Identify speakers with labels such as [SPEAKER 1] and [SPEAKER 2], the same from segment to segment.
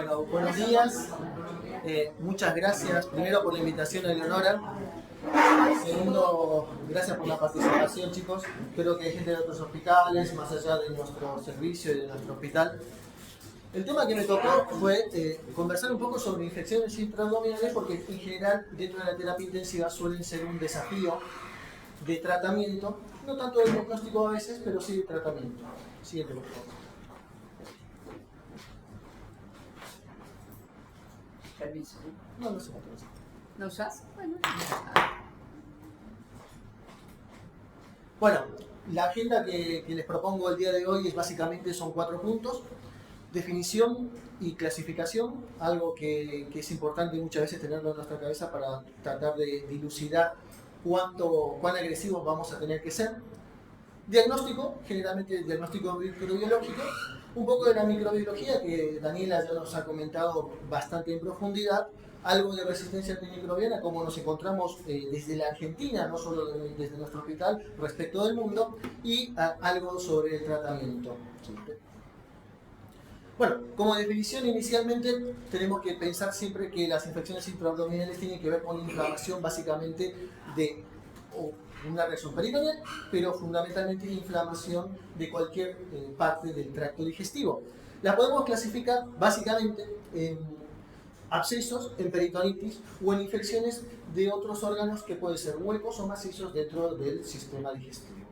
[SPEAKER 1] Bueno, buenos días. Muchas gracias, primero por la invitación a Eleonora. Segundo, gracias por la participación, chicos. Espero que hay gente de otros hospitales, más allá de nuestro servicio y de nuestro hospital. El tema que me tocó fue conversar un poco sobre infecciones intraabdominales, porque en general dentro de la terapia intensiva suelen ser un desafío de tratamiento, no tanto de diagnóstico a veces, pero sí de tratamiento. Siguiente, por favor.
[SPEAKER 2] Permiso.
[SPEAKER 1] No se falta.
[SPEAKER 2] ¿No usas? Bueno.
[SPEAKER 1] Bueno, la agenda que les propongo el día de hoy es básicamente son 4 puntos. Definición y clasificación, algo que es importante muchas veces tenerlo en nuestra cabeza para tratar de dilucidar cuán agresivos vamos a tener que ser. Diagnóstico, generalmente el diagnóstico microbiológico, un poco de la microbiología que Daniela ya nos ha comentado bastante en profundidad, algo de resistencia antimicrobiana, como nos encontramos desde la Argentina, no solo desde nuestro hospital, respecto del mundo, y algo sobre el tratamiento. Bueno, como definición inicialmente tenemos que pensar siempre que las infecciones intraabdominales tienen que ver con inflamación básicamente de una reacción peritoneal, pero fundamentalmente inflamación de cualquier parte del tracto digestivo. La podemos clasificar básicamente en abscesos, en peritonitis o en infecciones de otros órganos que pueden ser huecos o macizos dentro del sistema digestivo.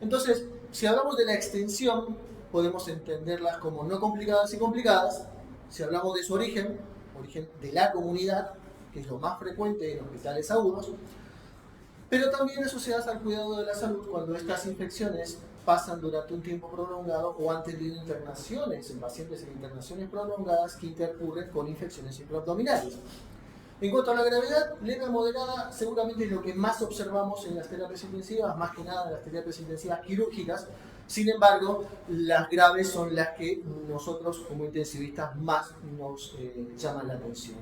[SPEAKER 1] Entonces, si hablamos de la extensión, podemos entenderlas como no complicadas y complicadas. Si hablamos de su origen de la comunidad, que es lo más frecuente en hospitales agudos, pero también asociadas al cuidado de la salud cuando estas infecciones pasan durante un tiempo prolongado o han tenido internaciones en pacientes en internaciones prolongadas que intercurren con infecciones intraabdominales. En cuanto a la gravedad, leve o moderada, seguramente es lo que más observamos en las terapias intensivas, más que nada en las terapias intensivas quirúrgicas. Sin embargo, las graves son las que nosotros como intensivistas más nos llaman la atención.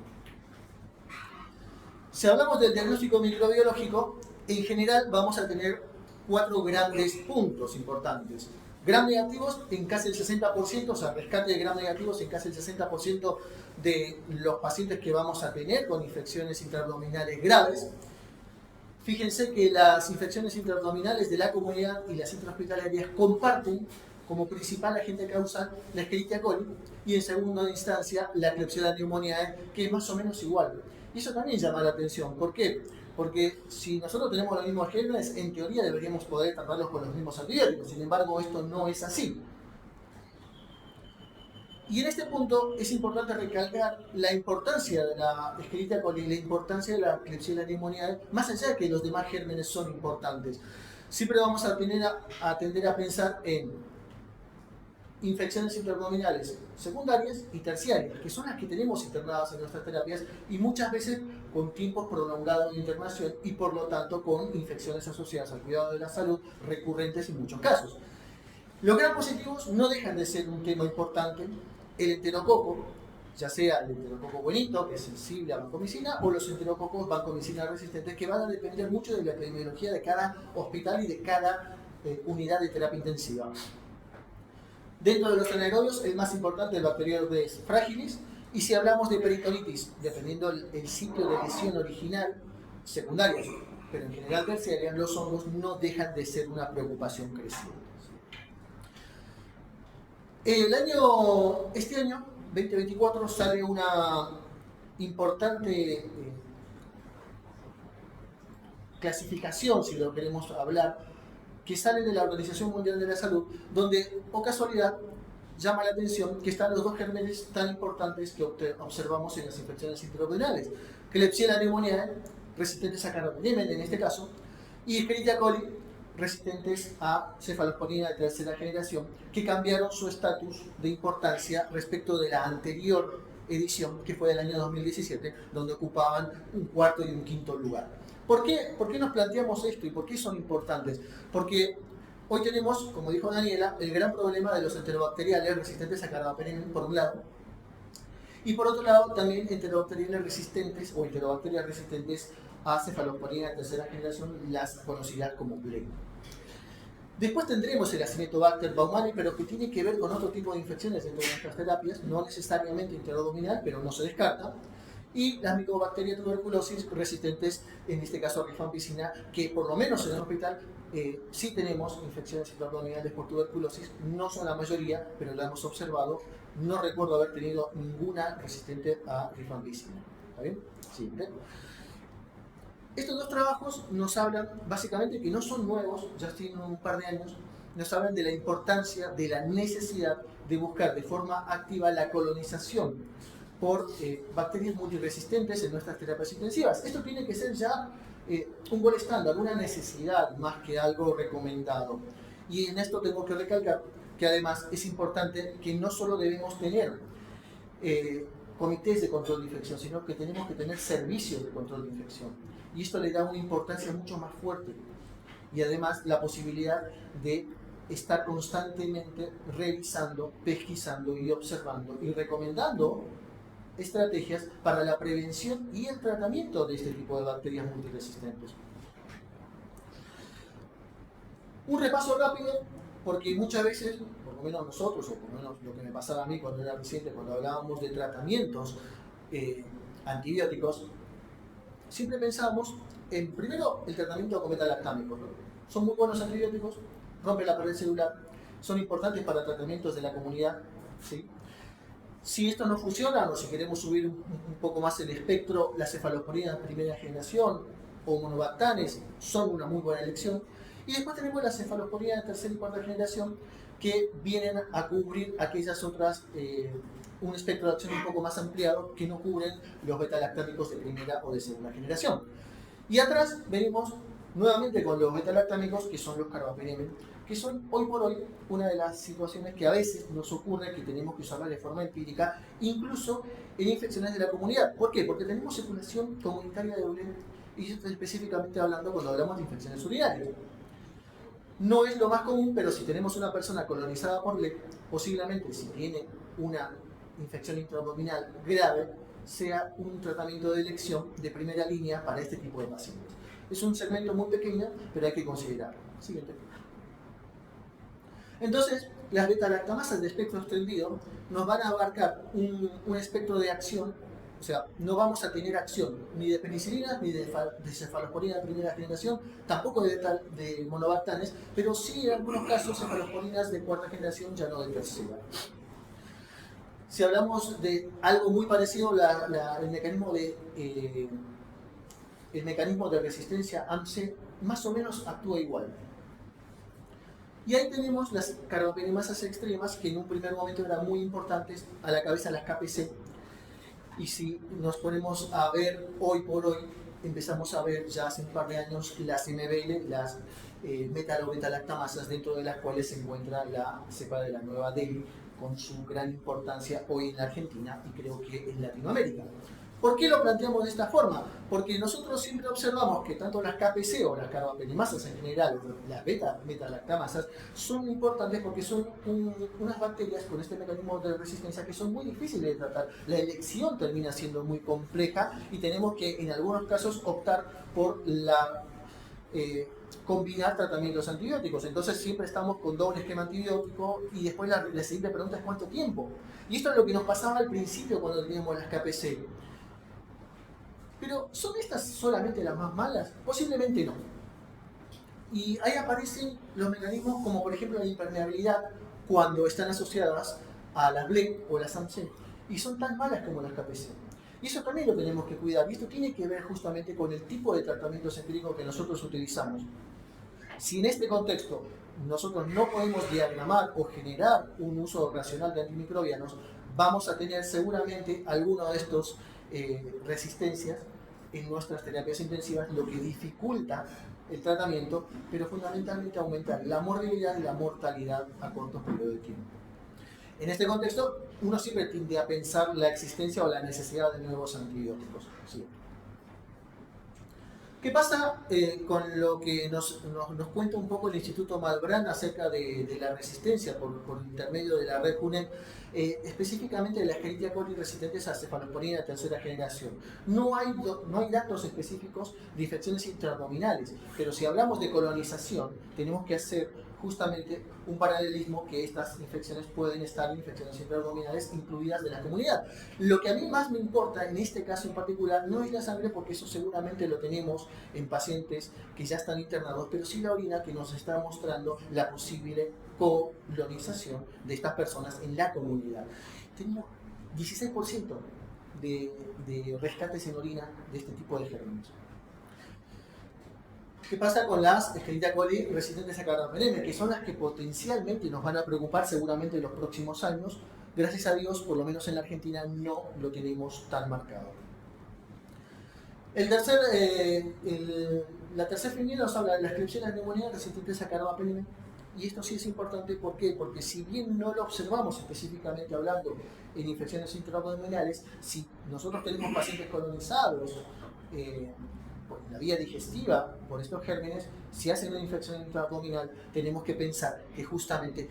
[SPEAKER 1] Si hablamos del diagnóstico microbiológico, en general vamos a tener 4 grandes puntos importantes. Gram negativos en casi el 60%, o sea, rescate de gram negativos en casi el 60% de los pacientes que vamos a tener con infecciones intraabdominales graves. Fíjense que las infecciones intraabdominales de la comunidad y las intrahospitalarias comparten como principal agente causal la Escherichia coli y en segunda instancia la Klebsiella pneumoniae, que es más o menos igual. Y eso también llama la atención. ¿Por qué? Porque si nosotros tenemos los mismos genes, en teoría deberíamos poder tratarlos con los mismos antibióticos. Sin embargo, esto no es así. Y en este punto es importante recalcar la importancia de la Escherichia coli y la importancia de la Klebsiella pneumoniae, más allá de que los demás gérmenes son importantes. Siempre vamos a tender a pensar en infecciones intraabdominales secundarias y terciarias, que son las que tenemos internadas en nuestras terapias y muchas veces con tiempos prolongados de internación y por lo tanto con infecciones asociadas al cuidado de la salud recurrentes en muchos casos. Los gram positivos no dejan de ser un tema importante. El enterococo, ya sea el enterococo buenito, que es sensible a vancomicina, o los enterococos vancomicina resistentes, que van a depender mucho de la epidemiología de cada hospital y de cada unidad de terapia intensiva. Dentro de los anaerobios, el más importante, el Bacteroides fragilis, y si hablamos de peritonitis, dependiendo el sitio de lesión original, secundaria, pero en general terciaria, los hongos no dejan de ser una preocupación creciente. Este año, 2024, sale una importante clasificación, si lo queremos hablar, que sale de la Organización Mundial de la Salud, donde, o casualidad, llama la atención que están los 2 gérmenes tan importantes que observamos en las infecciones intraabdominales. Klebsiella pneumoniae, resistentes a carbamida en este caso, y Escherichia coli, resistentes a cefalosporina de tercera generación, que cambiaron su estatus de importancia respecto de la anterior edición, que fue del año 2017, donde ocupaban un cuarto y un quinto lugar. ¿Por qué nos planteamos esto y por qué son importantes? Porque hoy tenemos, como dijo Daniela, el gran problema de los enterobacteriales resistentes a carbapenem por un lado, y por otro lado también enterobacteriales resistentes o enterobacterias resistentes a cefalosporina de tercera generación, las conocidas como PLEG. Después tendremos el Acinetobacter baumannii, pero que tiene que ver con otro tipo de infecciones dentro de nuestras terapias, no necesariamente intraabdominal, pero no se descarta. Y las micobacterias tuberculosis resistentes, en este caso a rifampicina, que por lo menos en el hospital sí tenemos infecciones intraabdominales por tuberculosis, no son la mayoría, pero la hemos observado. No recuerdo haber tenido ninguna resistente a rifampicina. ¿Está bien? Simple. Estos dos trabajos nos hablan, básicamente, que no son nuevos, ya tienen un par de años, nos hablan de la importancia, de la necesidad de buscar de forma activa la colonización por bacterias multiresistentes en nuestras terapias intensivas. Esto tiene que ser ya un buen estándar, una necesidad más que algo recomendado. Y en esto tengo que recalcar que además es importante que no solo debemos tener comités de control de infección, sino que tenemos que tener servicios de control de infección. Y esto le da una importancia mucho más fuerte. Y además la posibilidad de estar constantemente revisando, pesquisando y observando y recomendando estrategias para la prevención y el tratamiento de este tipo de bacterias multiresistentes. Un repaso rápido, porque muchas veces, por lo menos nosotros, o por lo menos lo que me pasaba a mí cuando era reciente, cuando hablábamos de tratamientos antibióticos, siempre pensábamos en, primero, el tratamiento con beta-lactámicos, ¿no? Son muy buenos antibióticos, rompen la pared celular, son importantes para tratamientos de la comunidad, ¿sí? Si esto no funciona, o si queremos subir un poco más el espectro, las cefalosporinas de primera generación o monobactanes son una muy buena elección. Y después tenemos las cefalosporinas de tercera y cuarta generación que vienen a cubrir aquellas otras, un espectro de acción un poco más ampliado que no cubren los beta-lactámicos de primera o de segunda generación. Y atrás venimos nuevamente con los beta-lactámicos, que son los carbapenems, que son hoy por hoy una de las situaciones que a veces nos ocurre que tenemos que usarla de forma empírica, incluso en infecciones de la comunidad. ¿Por qué? Porque tenemos circulación comunitaria de ULE, y esto específicamente hablando cuando hablamos de infecciones urinarias. No es lo más común, pero si tenemos una persona colonizada por LEC, posiblemente si tiene una infección intraabdominal grave, sea un tratamiento de elección de primera línea para este tipo de pacientes. Es un segmento muy pequeño, pero hay que considerarlo. Siguiente. Entonces, las beta-lactamasas de espectro extendido nos van a abarcar un espectro de acción, o sea, no vamos a tener acción ni de penicilinas, ni de cefalosporina de primera generación, tampoco de monobactanes, pero sí en algunos casos cefalosporinas de cuarta generación, ya no de tercera. Si hablamos de algo muy parecido, el mecanismo de resistencia AMC más o menos actúa igual. Y ahí tenemos las carbapenemasas extremas, que en un primer momento eran muy importantes, a la cabeza las KPC. Y si nos ponemos a ver hoy por hoy, empezamos a ver ya hace un par de años las MBL, las metalobeta-lactamasas, dentro de las cuales se encuentra la cepa de la nueva Delhi, con su gran importancia hoy en la Argentina y creo que en Latinoamérica. ¿Por qué lo planteamos de esta forma? Porque nosotros siempre observamos que tanto las KPC o las carbapenemasas en general, las beta-lactamasas, son importantes porque son unas bacterias con este mecanismo de resistencia que son muy difíciles de tratar. La elección termina siendo muy compleja y tenemos que en algunos casos optar por combinar tratamientos antibióticos. Entonces siempre estamos con doble esquema antibiótico y después la siguiente pregunta es ¿cuánto tiempo? Y esto es lo que nos pasaba al principio cuando teníamos las KPC. Pero ¿son estas solamente las más malas? Posiblemente no. Y ahí aparecen los mecanismos como por ejemplo la impermeabilidad cuando están asociadas a las BLEC o las AMC y son tan malas como las KPC. Y eso también lo tenemos que cuidar y esto tiene que ver justamente con el tipo de tratamiento empírico que nosotros utilizamos. Si en este contexto nosotros no podemos diagramar o generar un uso racional de antimicrobianos, vamos a tener seguramente alguno de estos resistencias en nuestras terapias intensivas, lo que dificulta el tratamiento, pero fundamentalmente aumentar la morbilidad y la mortalidad a corto periodo de tiempo. En este contexto, uno siempre tiende a pensar la existencia o la necesidad de nuevos antibióticos. ¿Sí? ¿Qué pasa con lo que nos cuenta un poco el Instituto Malbrán acerca de la resistencia por intermedio de la red CUNEM, específicamente de la Escherichia coli resistentes a cefalosporina de tercera generación? No hay datos específicos de infecciones intraabdominales, pero si hablamos de colonización, tenemos que hacer justamente un paralelismo que estas infecciones pueden estar en infecciones intraabdominales incluidas de la comunidad. Lo que a mí más me importa en este caso en particular no es la sangre, porque eso seguramente lo tenemos en pacientes que ya están internados, pero sí la orina, que nos está mostrando la posible colonización de estas personas en la comunidad. Tenemos 16% de rescates en orina de este tipo de gérmenes. ¿Qué pasa con las Escherichia coli resistentes a carbapenem? Que son las que potencialmente nos van a preocupar seguramente en los próximos años. Gracias a Dios, por lo menos en la Argentina, no lo tenemos tan marcado. La tercera línea nos habla de las Klebsiella pneumoniae resistentes a carbapenem. Y esto sí es importante, ¿por qué? Porque si bien no lo observamos específicamente hablando en infecciones intraabdominales, si nosotros tenemos pacientes colonizados por la vía digestiva por estos gérmenes, si hacen una infección intraabdominal, tenemos que pensar que justamente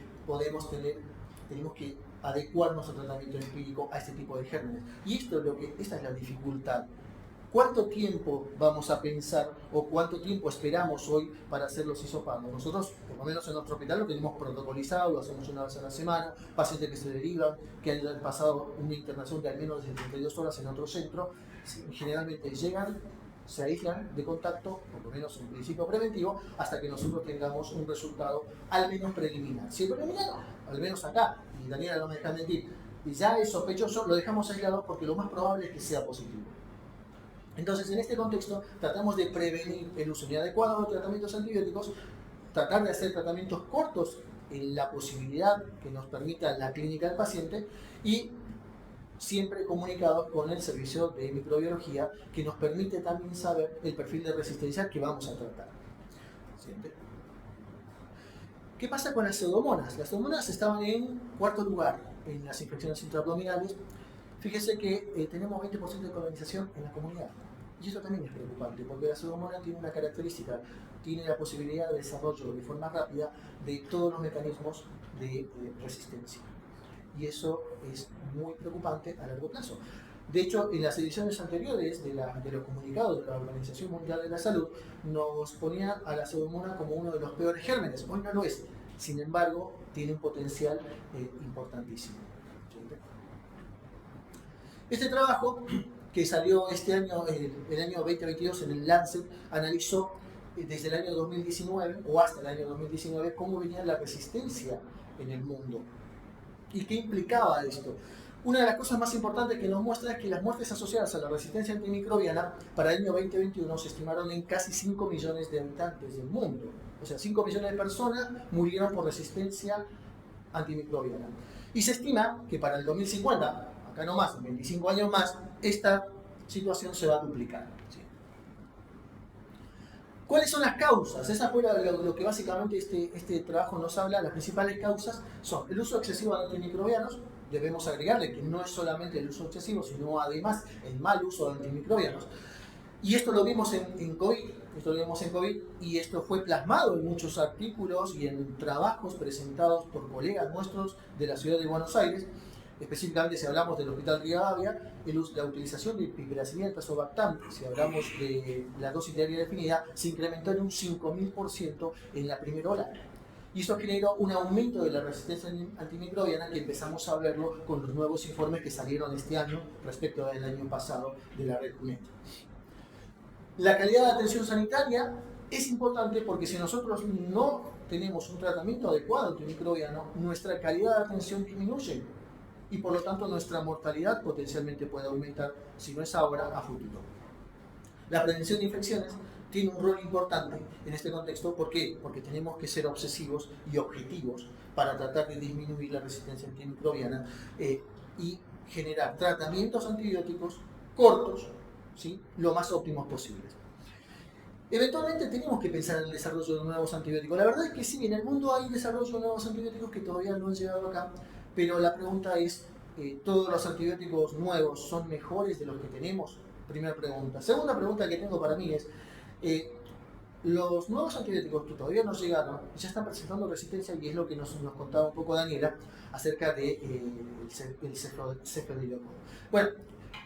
[SPEAKER 1] tenemos que adecuarnos al tratamiento empírico a este tipo de gérmenes. Y esta es la dificultad. ¿Cuánto tiempo vamos a pensar o cuánto tiempo esperamos hoy para hacer los hisopados? Nosotros, por lo menos en nuestro hospital, lo tenemos protocolizado, lo hacemos una vez a la semana, pacientes que se derivan, que hayan pasado una internación de al menos de 32 horas en otro centro, generalmente llegan, se aíslan de contacto, por lo menos en principio preventivo, hasta que nosotros tengamos un resultado al menos preliminar. Si el preliminar, al menos acá, y Daniela no me deja mentir, y ya es sospechoso, lo dejamos aislado porque lo más probable es que sea positivo. Entonces, en este contexto, tratamos de prevenir el uso inadecuado de tratamientos antibióticos, tratar de hacer tratamientos cortos en la posibilidad que nos permita la clínica del paciente y siempre comunicados con el servicio de microbiología, que nos permite también saber el perfil de resistencia que vamos a tratar. ¿Siente? ¿Qué pasa con las pseudomonas? Las pseudomonas estaban en cuarto lugar en las infecciones intraabdominales. Fíjese que tenemos 20% de colonización en la comunidad. Y eso también es preocupante, porque la pseudomonas tiene una característica, tiene la posibilidad de desarrollo de forma rápida de todos los mecanismos de resistencia. Y eso es muy preocupante a largo plazo. De hecho, en las ediciones anteriores de los comunicados de la Organización Mundial de la Salud, nos ponían a la pseudomonas como uno de los peores gérmenes. Hoy no lo es. Sin embargo, tiene un potencial importantísimo. Este trabajo, que salió este año, el año 2022 en el Lancet, analizó desde el año 2019 o hasta el año 2019 cómo venía la resistencia en el mundo y qué implicaba esto. Una de las cosas más importantes que nos muestra es que las muertes asociadas a la resistencia antimicrobiana para el año 2021 se estimaron en casi 5 millones de habitantes del mundo. O sea, 5 millones de personas murieron por resistencia antimicrobiana. Y se estima que para el 2050, acá no más, en 25 años más, esta situación se va a duplicar. ¿Sí? ¿Cuáles son las causas? Esa fue lo que básicamente este trabajo nos habla. Las principales causas son el uso excesivo de antimicrobianos. Debemos agregarle que no es solamente el uso excesivo, sino además el mal uso de antimicrobianos. Y esto lo vimos en COVID, y esto fue plasmado en muchos artículos y en trabajos presentados por colegas nuestros de la ciudad de Buenos Aires. Específicamente si hablamos del Hospital Rivadavia, la utilización de piperacilina tazobactam, si hablamos de la dosis diaria definida, se incrementó en un 5000% en la primera ola. Y eso generó un aumento de la resistencia antimicrobiana que empezamos a verlo con los nuevos informes que salieron este año respecto del año pasado de la red UNED. La calidad de atención sanitaria es importante porque si nosotros no tenemos un tratamiento adecuado antimicrobiano, nuestra calidad de atención disminuye y por lo tanto nuestra mortalidad potencialmente puede aumentar, si no es ahora, a futuro. La prevención de infecciones tiene un rol importante en este contexto. ¿Por qué? Porque tenemos que ser obsesivos y objetivos para tratar de disminuir la resistencia antimicrobiana y generar tratamientos antibióticos cortos, ¿sí?, lo más óptimos posibles. Eventualmente tenemos que pensar en el desarrollo de nuevos antibióticos. La verdad es que sí, en el mundo hay desarrollo de nuevos antibióticos que todavía no han llegado acá, pero la pregunta es, ¿todos los antibióticos nuevos son mejores de los que tenemos? Primera pregunta. Segunda pregunta que tengo para mí es, los nuevos antibióticos que todavía no llegaron ya están presentando resistencia, y es lo que nos contaba un poco Daniela acerca del ceftriaxona. Bueno,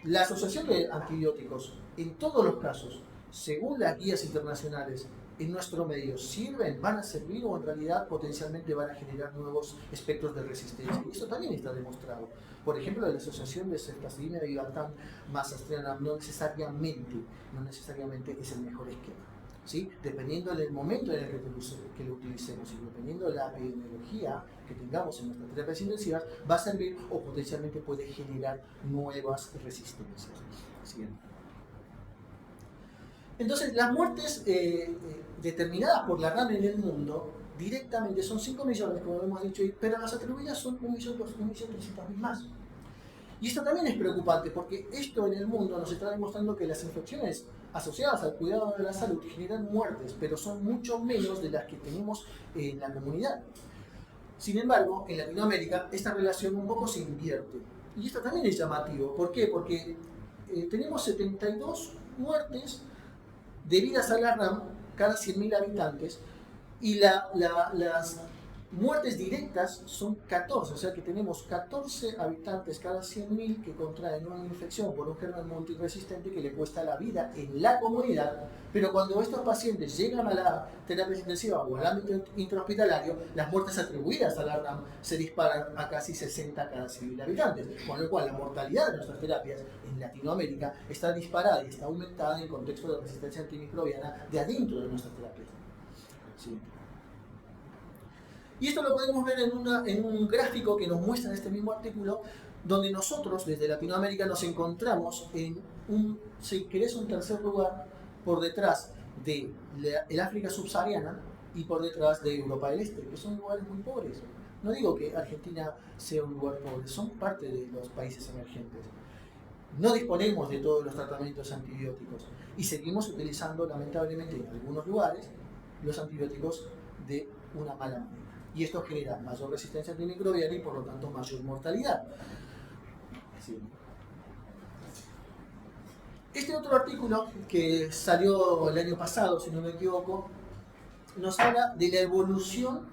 [SPEAKER 1] la asociación de antibióticos en todos los casos, según las guías internacionales, en nuestro medio sirven, van a servir o en realidad potencialmente van a generar nuevos espectros de resistencia. Y eso también está demostrado. Por ejemplo, la asociación de ceftazidime, vivatam más astrianam no necesariamente es el mejor esquema, ¿sí? Dependiendo del momento en el que lo utilicemos y dependiendo de la epidemiología que tengamos en nuestras terapias intensivas, va a servir o potencialmente puede generar nuevas resistencias. Siguiente. Entonces, las muertes determinadas por la RAM en el mundo directamente son 5 millones, como hemos dicho, pero las atribuidas son 1.300.000 más. Y esto también es preocupante porque esto en el mundo nos está demostrando que las infecciones asociadas al cuidado de la salud generan muertes, pero son mucho menos de las que tenemos en la comunidad. Sin embargo, en Latinoamérica esta relación un poco se invierte. Y esto también es llamativo. ¿Por qué? Porque tenemos 72 muertes debidas a la RAM cada 100.000 habitantes y las muertes directas son 14, o sea que tenemos 14 habitantes cada 100.000 que contraen una infección por un germen multiresistente que le cuesta la vida en la comunidad, pero cuando estos pacientes llegan a la terapia intensiva o al ámbito intrahospitalario, las muertes atribuidas a la RAM se disparan a casi 60 cada 100.000 habitantes, con lo cual la mortalidad de nuestras terapias en Latinoamérica está disparada y está aumentada en el contexto de resistencia antimicrobiana de adentro de nuestras terapias. Sí. Y esto lo podemos ver en un gráfico que nos muestra en este mismo artículo, donde nosotros desde Latinoamérica nos encontramos en un tercer lugar por detrás de el África subsahariana y por detrás de Europa del Este, que son lugares muy pobres. No digo que Argentina sea un lugar pobre, son parte de los países emergentes. No disponemos de todos los tratamientos antibióticos y seguimos utilizando lamentablemente en algunos lugares los antibióticos de una mala manera. Y esto genera mayor resistencia antimicrobiana y por lo tanto mayor mortalidad. Sí. Este otro artículo que salió el año pasado, si no me equivoco, nos habla de la evolución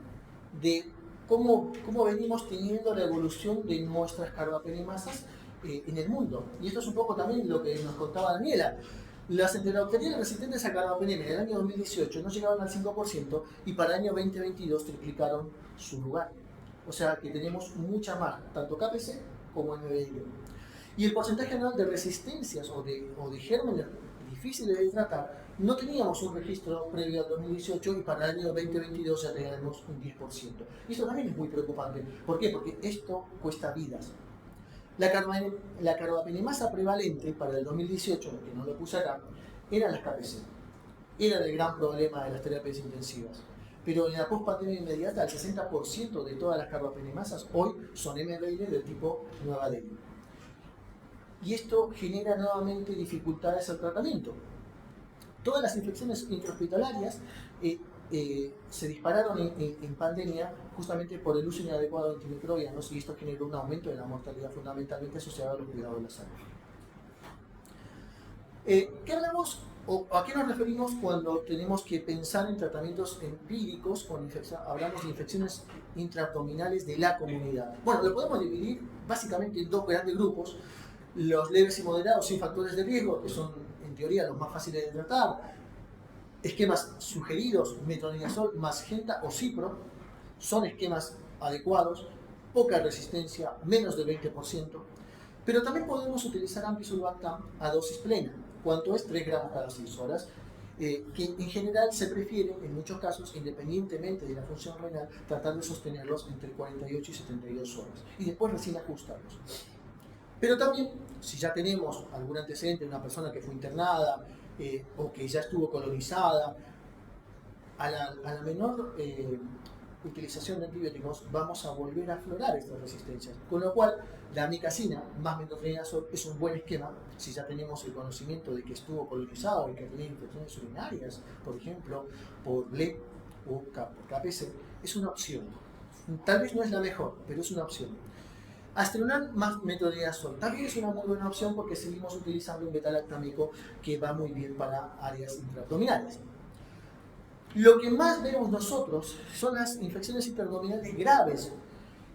[SPEAKER 1] de cómo venimos teniendo la evolución de nuestras carbapenemasas en el mundo. Y esto es un poco también lo que nos contaba Daniela. Las enterobacteriales resistentes a carbapenem en el año 2018 no llegaron al 5% y para el año 2022 triplicaron su lugar. O sea que tenemos mucha más, tanto KPC como MBI. Y el porcentaje anual de resistencias o de gérmenes difíciles de tratar, no teníamos un registro previo al 2018 y para el año 2022 ya tenemos un 10%. Y esto también es muy preocupante. ¿Por qué? Porque esto cuesta vidas. La carbapenemasa prevalente para el 2018, que no lo puse acá, eran las KPC. Era el gran problema de las terapias intensivas. Pero en la post-pandemia inmediata, el 60% de todas las carbapenemasas hoy son MBL del tipo Nueva Delhi. Y esto genera nuevamente dificultades al tratamiento. Todas las infecciones intrahospitalarias se dispararon en pandemia justamente por el uso inadecuado de antimicrobianos y esto generó un aumento de la mortalidad fundamentalmente asociado a los cuidados de la salud. ¿Qué hablamos o a qué nos referimos cuando tenemos que pensar en tratamientos empíricos cuando hablamos de infecciones intraabdominales de la comunidad? Bueno, lo podemos dividir básicamente en dos grandes grupos: los leves y moderados sin factores de riesgo, que son en teoría los más fáciles de tratar. Esquemas sugeridos, metronidazol más genta o cipro, son esquemas adecuados, poca resistencia, menos del 20%, pero también podemos utilizar ampicillin a dosis plena. ¿Cuánto es? 3 gramos cada 6 horas, que en general se prefiere, en muchos casos, independientemente de la función renal, tratar de sostenerlos entre 48 y 72 horas, y después recién ajustarlos. Pero también, si ya tenemos algún antecedente de una persona que fue internada, o que ya estuvo colonizada, a la menor utilización de antibióticos vamos a volver a aflorar estas resistencias. Con lo cual, la amicacina más metronidazol es un buen esquema si ya tenemos el conocimiento de que estuvo colonizado y que tiene infecciones urinarias, por ejemplo, por BLE o por KPC, es una opción. Tal vez no es la mejor, pero es una opción. Astronal más metronidazol también es una muy buena opción porque seguimos utilizando un beta-lactámico que va muy bien para áreas intraabdominales. Lo que más vemos nosotros son las infecciones intraabdominales graves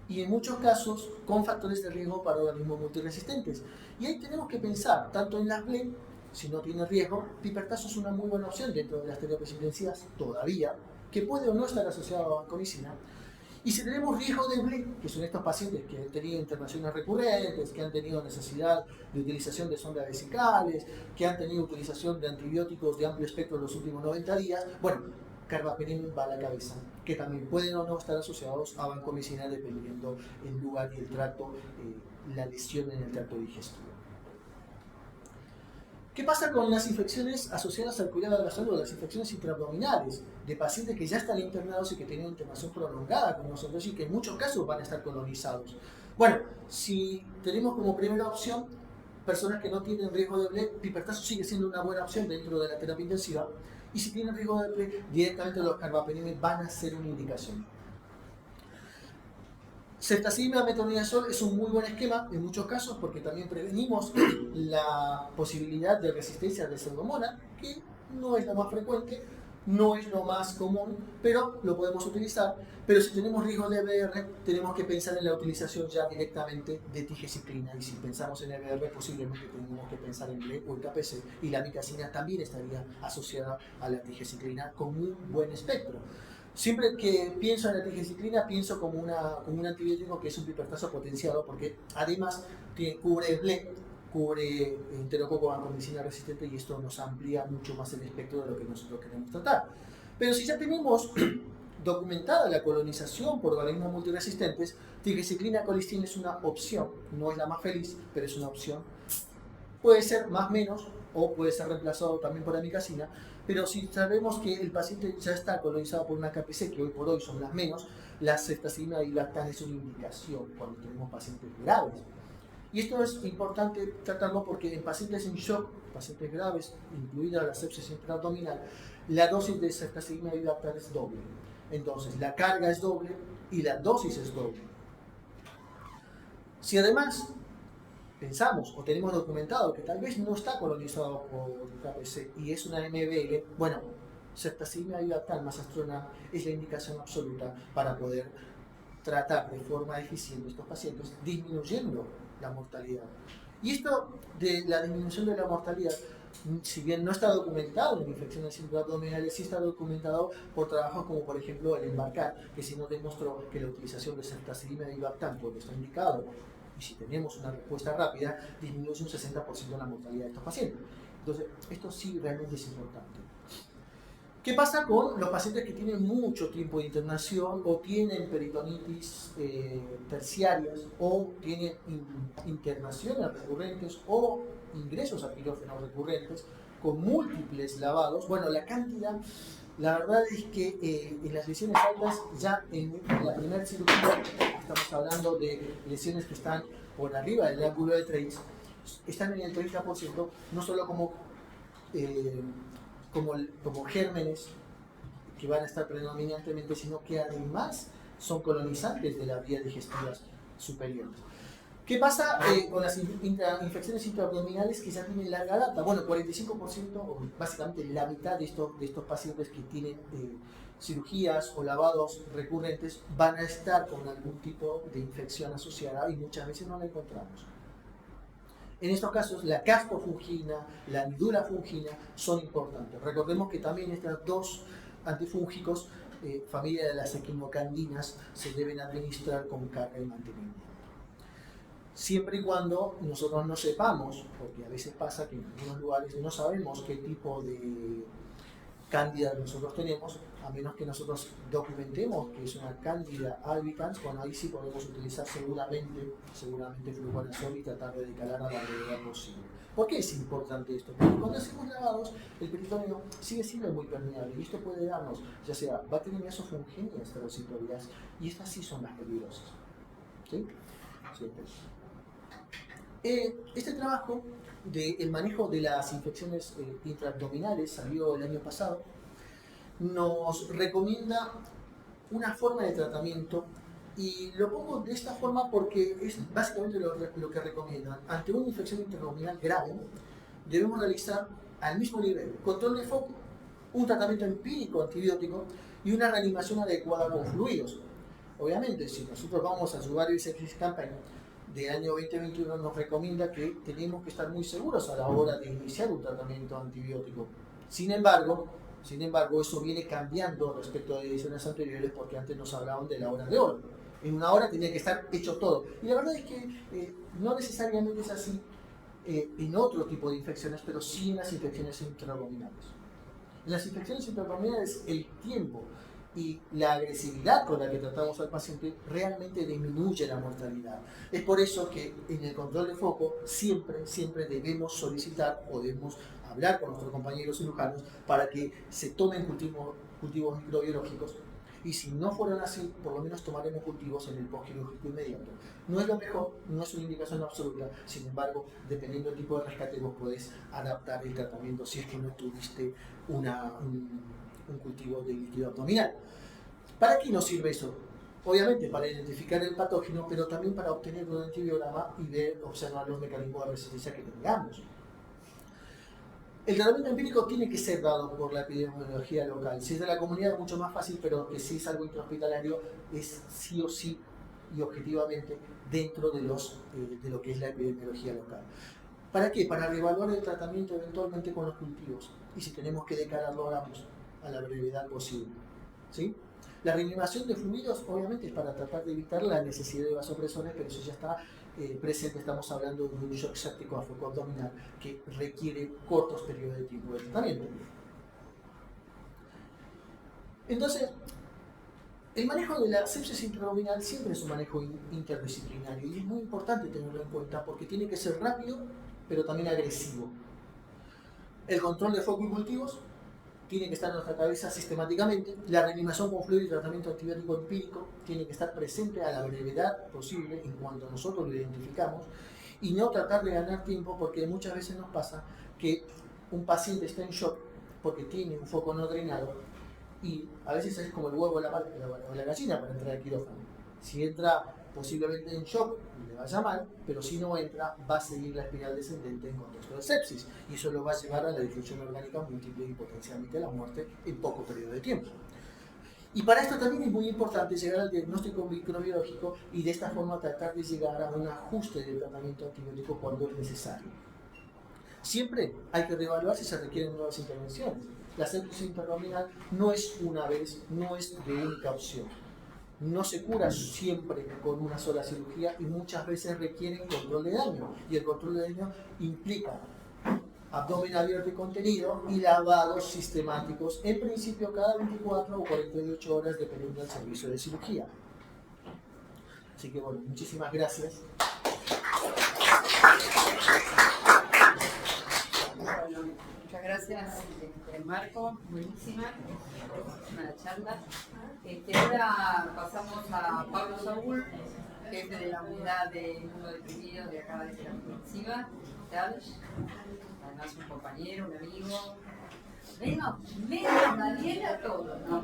[SPEAKER 1] y en muchos casos con factores de riesgo para organismos multiresistentes. Y ahí tenemos que pensar tanto en las BLE si no tiene riesgo, pipertazo es una muy buena opción dentro de las terapias intensivas todavía, que puede o no estar asociado a vancomicina. Y si tenemos riesgo de BLE, que son estos pacientes que han tenido internaciones recurrentes, que han tenido necesidad de utilización de sondas vesicales, que han tenido utilización de antibióticos de amplio espectro en los últimos 90 días, bueno, carbapenem va a la cabeza, que también pueden o no estar asociados a vancomicina dependiendo el lugar y el tracto, la lesión en el tracto digestivo. ¿Qué pasa con las infecciones asociadas al cuidado de la salud, las infecciones intraabdominales de pacientes que ya están internados y que tienen internación prolongada con nosotros y que en muchos casos van a estar colonizados? Bueno, si tenemos como primera opción personas que no tienen riesgo de BLE, pipertazo sigue siendo una buena opción dentro de la terapia intensiva, y si tienen riesgo de BLE, directamente los carbapenem van a ser una indicación. Ceftazidimab, metronidazol es un muy buen esquema en muchos casos porque también prevenimos la posibilidad de resistencia de pseudomonas, que no es lo más frecuente, no es lo más común, pero lo podemos utilizar. Pero si tenemos riesgo de EBR, tenemos que pensar en la utilización ya directamente de tigecyclina, y si pensamos en EBR, posiblemente tenemos que pensar en BLE o el KPC, y la amicacina también estaría asociada a la tigecyclina con un buen espectro. Siempre que pienso en la tigecyclina, pienso como un antibiótico que es un pipertazo potenciado, porque además cubre BLE, cubre enterococo vancomicina resistente, y esto nos amplía mucho más el espectro de lo que nosotros queremos tratar. Pero si ya tenemos documentada la colonización por organismos multiresistentes, tigecyclina colistina es una opción, no es la más feliz, pero es una opción. Puede ser más o menos, o puede ser reemplazado también por amicacina, pero si sabemos que el paciente ya está colonizado por una KPC, que hoy por hoy son las menos, la ceftazidimab y lactam es una indicación cuando tenemos pacientes graves. Y esto es importante tratarlo porque en pacientes en shock, pacientes graves, incluida la sepsis intraabdominal, la dosis de ceftazidimab y lactam es doble. Entonces, la carga es doble y la dosis es doble. Si además pensamos o tenemos documentado que tal vez no está colonizado por KPC y es una MBL, bueno, ceftazidimab y lactam más astronam es la indicación absoluta para poder tratar de forma eficiente a estos pacientes, disminuyendo la mortalidad. Y esto de la disminución de la mortalidad, si bien no está documentado en infecciones intraabdominales, sí está documentado por trabajos como por ejemplo el EMBARCAR, que sí nos demostró que la utilización de ceftazidimab y lactam, cuando está indicado, y si tenemos una respuesta rápida, disminuye un 60% la mortalidad de estos pacientes. Entonces, esto sí realmente es importante. ¿Qué pasa con los pacientes que tienen mucho tiempo de internación o tienen peritonitis terciarias o tienen internaciones recurrentes o ingresos a quirófano recurrentes con múltiples lavados? Bueno, la cantidad, la verdad es que en las lesiones altas, ya en la primera cirugía, estamos hablando de lesiones que están por arriba del ángulo de Treitz, están en el 30%, no solo como gérmenes que van a estar predominantemente, sino que además son colonizantes de las vías digestivas superiores. ¿Qué pasa con las infecciones intraabdominales que ya tienen larga data? Bueno, 45%, o básicamente la mitad de estos pacientes que tienen cirugías o lavados recurrentes van a estar con algún tipo de infección asociada, y muchas veces no la encontramos. En estos casos, la caspofungina, la nidurafungina son importantes. Recordemos que también estos dos antifúngicos, familia de las equinocandinas, se deben administrar con carga y mantenimiento. Siempre y cuando nosotros no sepamos, porque a veces pasa que en algunos lugares no sabemos qué tipo de cándida nosotros tenemos, a menos que nosotros documentemos que es una cándida albicans, bueno, ahí sí podemos utilizar seguramente fluconazol y tratar de decalar a la brevedad posible. ¿Por qué es importante esto? Porque cuando hacemos lavados, el peritoneo sigue siendo muy permeable, y esto puede darnos ya sea bacteriemias o funginias transitorias, y estas sí son las peligrosas. ¿Sí? Este trabajo del manejo de las infecciones intraabdominales salió el año pasado. Nos recomienda una forma de tratamiento, y lo pongo de esta forma porque es básicamente lo que recomiendan. Ante una infección intraabdominal grave, debemos realizar al mismo nivel control de foco, un tratamiento empírico antibiótico y una reanimación adecuada con fluidos. Obviamente, si nosotros vamos a Subario y Sepsis Campaign, del año 2021 nos recomienda que tenemos que estar muy seguros a la hora de iniciar un tratamiento antibiótico. Sin embargo, eso viene cambiando respecto a ediciones anteriores porque antes nos hablaban de la hora de oro. En una hora tenía que estar hecho todo. Y la verdad es que no necesariamente es así en otro tipo de infecciones, pero sí en las infecciones intraabdominales. En las infecciones intraabdominales el tiempo y la agresividad con la que tratamos al paciente realmente disminuye la mortalidad. Es por eso que en el control de foco siempre debemos solicitar o debemos hablar con nuestros compañeros cirujanos para que se tomen cultivos microbiológicos, y si no fueran así, por lo menos tomaremos cultivos en el postquirúrgico inmediato. No es lo mejor, no es una indicación absoluta, sin embargo, dependiendo del tipo de rescate, vos podés adaptar el tratamiento si es que no tuviste un cultivo de líquido abdominal. ¿Para qué nos sirve eso? Obviamente para identificar el patógeno, pero también para obtener un antibiograma y observar los mecanismos de resistencia que tengamos. El tratamiento empírico tiene que ser dado por la epidemiología local. Si es de la comunidad es mucho más fácil, pero que si es algo intrahospitalario es sí o sí y objetivamente dentro de lo que es la epidemiología local. ¿Para qué? Para reevaluar el tratamiento eventualmente con los cultivos. Y si tenemos que decalar, lo hagamos a la brevedad posible. ¿Sí? La reanimación de fluidos obviamente es para tratar de evitar la necesidad de vasopresores, pero eso ya está presente. Estamos hablando de un shock séptico a foco abdominal que requiere cortos periodos de tiempo de tratamiento. Entonces, el manejo de la sepsis intraabdominal siempre es un manejo interdisciplinario y es muy importante tenerlo en cuenta porque tiene que ser rápido, pero también agresivo. El control de foco y cultivos tiene que estar en nuestra cabeza sistemáticamente. La reanimación con fluido y tratamiento antibiótico empírico tiene que estar presente a la brevedad posible en cuanto nosotros lo identificamos y no tratar de ganar tiempo, porque muchas veces nos pasa que un paciente está en shock porque tiene un foco no drenado y a veces es como el huevo o la gallina para entrar al quirófano. Si entra posiblemente en shock, le vaya mal, pero si no entra, va a seguir la espiral descendente en contexto de sepsis, y eso lo va a llevar a la disfunción orgánica múltiple y potencialmente a la muerte en poco periodo de tiempo. Y para esto también es muy importante llegar al diagnóstico microbiológico y de esta forma tratar de llegar a un ajuste del tratamiento antibiótico cuando es necesario. Siempre hay que reevaluar si se requieren nuevas intervenciones. La sepsis intraabdominal no es una vez, no es de única opción. No se cura siempre con una sola cirugía y muchas veces requieren control de daño. Y el control de daño implica abdomen abierto y contenido y lavados sistemáticos, en principio cada 24 o 48 horas dependiendo del servicio de cirugía. Así que bueno, muchísimas gracias.
[SPEAKER 2] Bueno, muchas gracias, Marco, buenísima una charla. Ahora pasamos a Pablo Saúl, jefe de la unidad de inmunodeprimidos de acá de la intensiva, además un compañero, un amigo, menos Daniela, todo, ¿no?